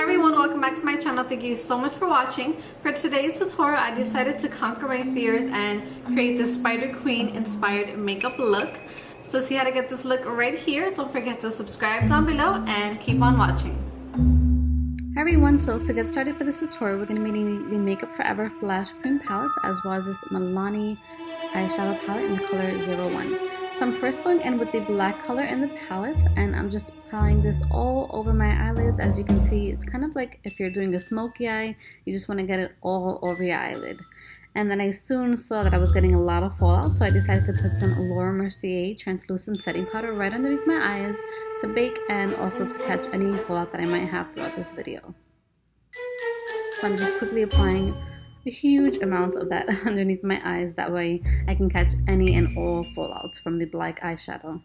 Hi everyone, welcome back to my channel. Thank you so much for watching. For today's tutorial, I decided to conquer my fears and create this Spider Queen inspired makeup look. So see how to get this look right here. Don't forget to subscribe down below and keep on watching. Hi everyone, so to get started for this tutorial, we're going to be needing the Makeup Forever Flash Cream Palette as well as this Milani eyeshadow palette in the color 01. So I'm first going in with the black color in the palette, and I'm just applying this all over my eyelids. As you can see, it's kind of like if you're doing a smoky eye, you just want to get it all over your eyelid. And then I soon saw that I was getting a lot of fallout, so I decided to put some Laura Mercier translucent setting powder right underneath my eyes to bake and also to catch any fallout that I might have throughout this video. So I'm just quickly applying a huge amount of that underneath my eyes, that way I can catch any and all fallouts from the black eyeshadow.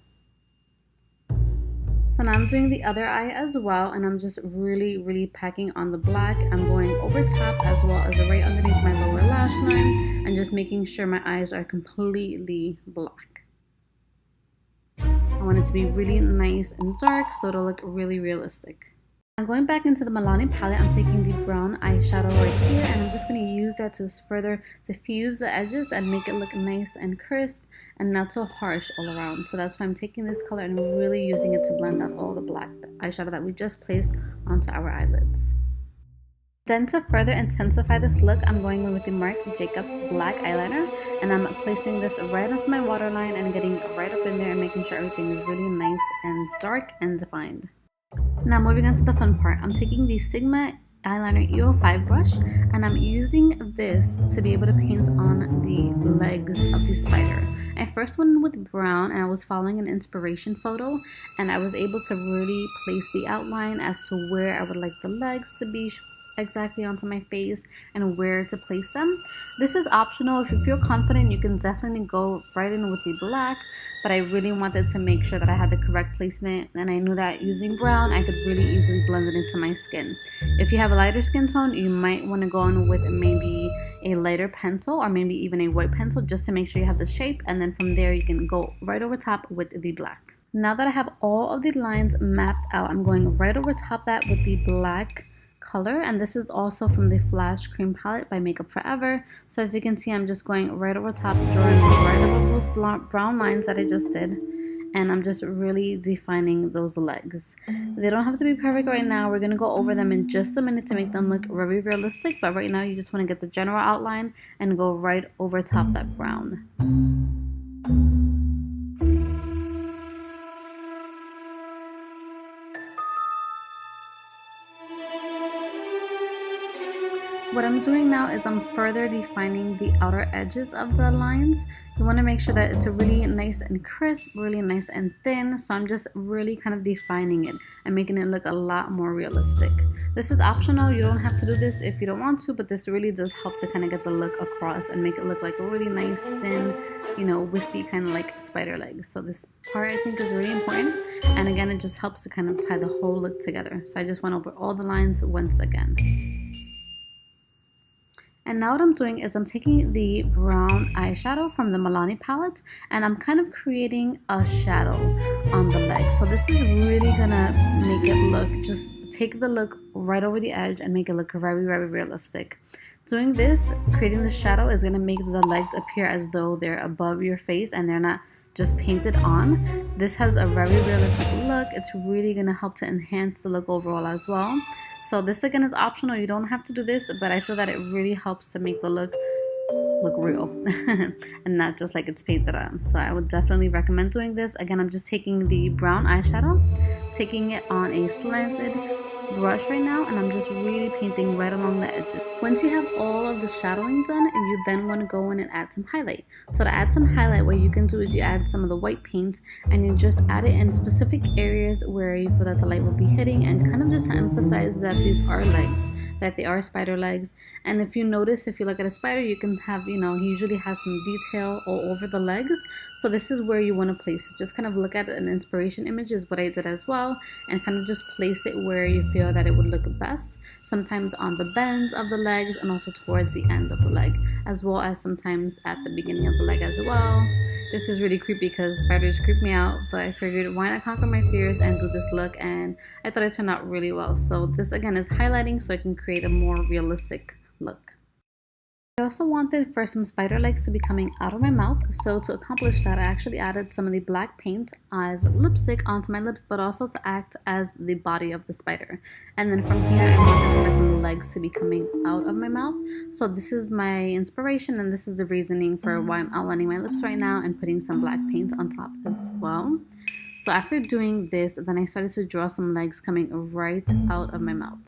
So now I'm doing the other eye as well, and I'm just really packing on the black. I'm going over top as well as right underneath my lower lash line and just making sure my eyes are completely black. I want it to be really nice and dark so it'll look really realistic. I'm going back into the Milani palette. I'm taking the brown eyeshadow right here, and I'm just going to use that to further diffuse the edges and make it look nice and crisp and not so harsh all around. So that's why I'm taking this color and really using it to blend out all the black eyeshadow that we just placed onto our eyelids. Then to further intensify this look, I'm going in with the Marc Jacobs black eyeliner, and I'm placing this right onto my waterline and getting right up in there and making sure everything is really nice and dark and defined. Now moving on to the fun part, I'm taking the Sigma eyeliner EO5 brush, and I'm using this to be able to paint on the legs of the spider. I first went in with brown, and I was following an inspiration photo, and I was able to really place the outline as to where I would like the legs to be exactly onto my face and where to place them. This is optional. If you feel confident, you can definitely go right in with the black, but I really wanted to make sure that I had the correct placement, and I knew that using brown I could really easily blend it into my skin. If you have a lighter skin tone, you might want to go on with maybe a lighter pencil or maybe even a white pencil just to make sure you have the shape, and then from there you can go right over top with the black. Now that I have all of the lines mapped out, I'm going right over top that with the black color, and this is also from the Flash Cream Palette by Makeup Forever. So as you can see, I'm just going right over top, drawing right above those brown lines that I just did, and I'm just really defining those legs. They don't have to be perfect right now. We're gonna go over them in just a minute to make them look very realistic, but right now you just want to get the general outline and go right over top that brown. What I'm doing now is I'm further defining the outer edges of the lines. You want to make sure that it's a really nice and crisp, really nice and thin. So I'm just really kind of defining it and making it look a lot more realistic. This is optional. You don't have to do this if you don't want to, but this really does help to kind of get the look across and make it look like a really nice, thin, you know, wispy kind of like spider legs. So this part I think is really important. And again, it just helps to kind of tie the whole look together. So I just went over all the lines once again. And now what I'm doing is I'm taking the brown eyeshadow from the Milani palette, and I'm kind of creating a shadow on the leg. So this is really gonna make it look, just take the look right over the edge and make it look very realistic. Doing this, creating the shadow, is gonna make the legs appear as though they're above your face and they're not just painted on. This has a very realistic look. It's really gonna help to enhance the look overall as well. So this again is optional. You don't have to do this, but I feel that it really helps to make the look real and not just like it's painted on. So I would definitely recommend doing this. Again, I'm just taking the brown eyeshadow, taking it on a slanted brush right now, and I'm just really painting right along the edges. Once you have all of the shadowing done, and you then want to go in and add some highlight. So to add some highlight, what you can do is you add some of the white paint and you just add it in specific areas where you feel that the light will be hitting, and kind of just emphasize that these are legs, that they are spider legs. And if you notice, if you look at a spider, you can have, you know, he usually has some detail all over the legs. So this is where you want to place it. Just kind of look at an inspiration image is what I did as well, and kind of just place it where you feel that it would look best. Sometimes on the bends of the legs and also towards the end of the leg, as well as sometimes at the beginning of the leg as well. This is really creepy because spiders creep me out, but I figured why not conquer my fears and do this look, and I thought it turned out really well. So this again is highlighting so I can create a more realistic look. I also wanted for some spider legs to be coming out of my mouth, so to accomplish that I actually added some of the black paint as lipstick onto my lips, but also to act as the body of the spider. And then from here I wanted for some legs to be coming out of my mouth. So this is my inspiration, and this is the reasoning for why I'm outlining my lips right now and putting some black paint on top as well. So after doing this, then I started to draw some legs coming right out of my mouth.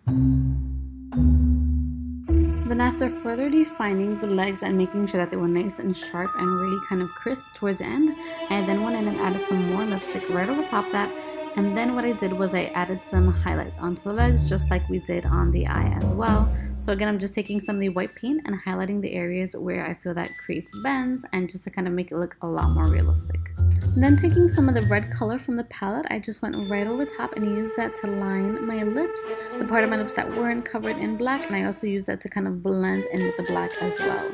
Then after further defining the legs and making sure that they were nice and sharp and really kind of crisp towards the end, I then went in and added some more lipstick right over top of that. And then what I did was I added some highlights onto the legs, just like we did on the eye as well. So again, I'm just taking some of the white paint and highlighting the areas where I feel that creates bends, and just to kind of make it look a lot more realistic. And then taking some of the red color from the palette, I just went right over top and used that to line my lips, the part of my lips that weren't covered in black, and I also used that to kind of blend in with the black as well.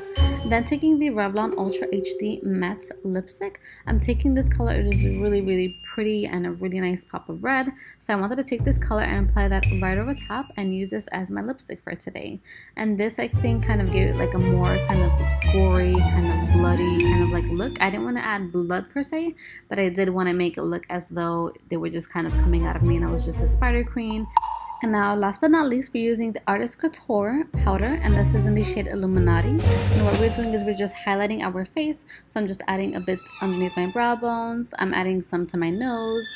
Then taking the Revlon Ultra HD Matte Lipstick, I'm taking this color. It is really pretty and a really nice pop of red. So I wanted to take this color and apply that right over top and use this as my lipstick for today. And this I think kind of gave it like a more kind of gory, kind of bloody kind of like look. I didn't want to add blood per se, but I did want to make it look as though they were just kind of coming out of me and I was just a spider queen. And now last but not least, we're using the Artist Couture powder, and this is in the shade Illuminati. And what we're doing is we're just highlighting our face. So I'm just adding a bit underneath my brow bones. I'm adding some to my nose,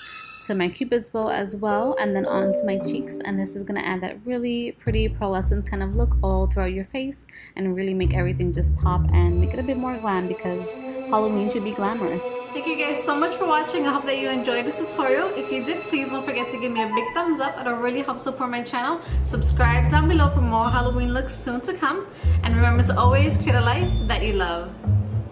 to my cupid's bow as well, and then onto my cheeks. And this is going to add that really pretty pearlescent kind of look all throughout your face and really make everything just pop and make it a bit more glam, because Halloween should be glamorous. Thank you guys so much for watching. I hope that you enjoyed this tutorial. If you did, please don't forget to give me a big thumbs up. It'll really help support my channel. Subscribe down below for more Halloween looks soon to come. And remember to always create a life that you love.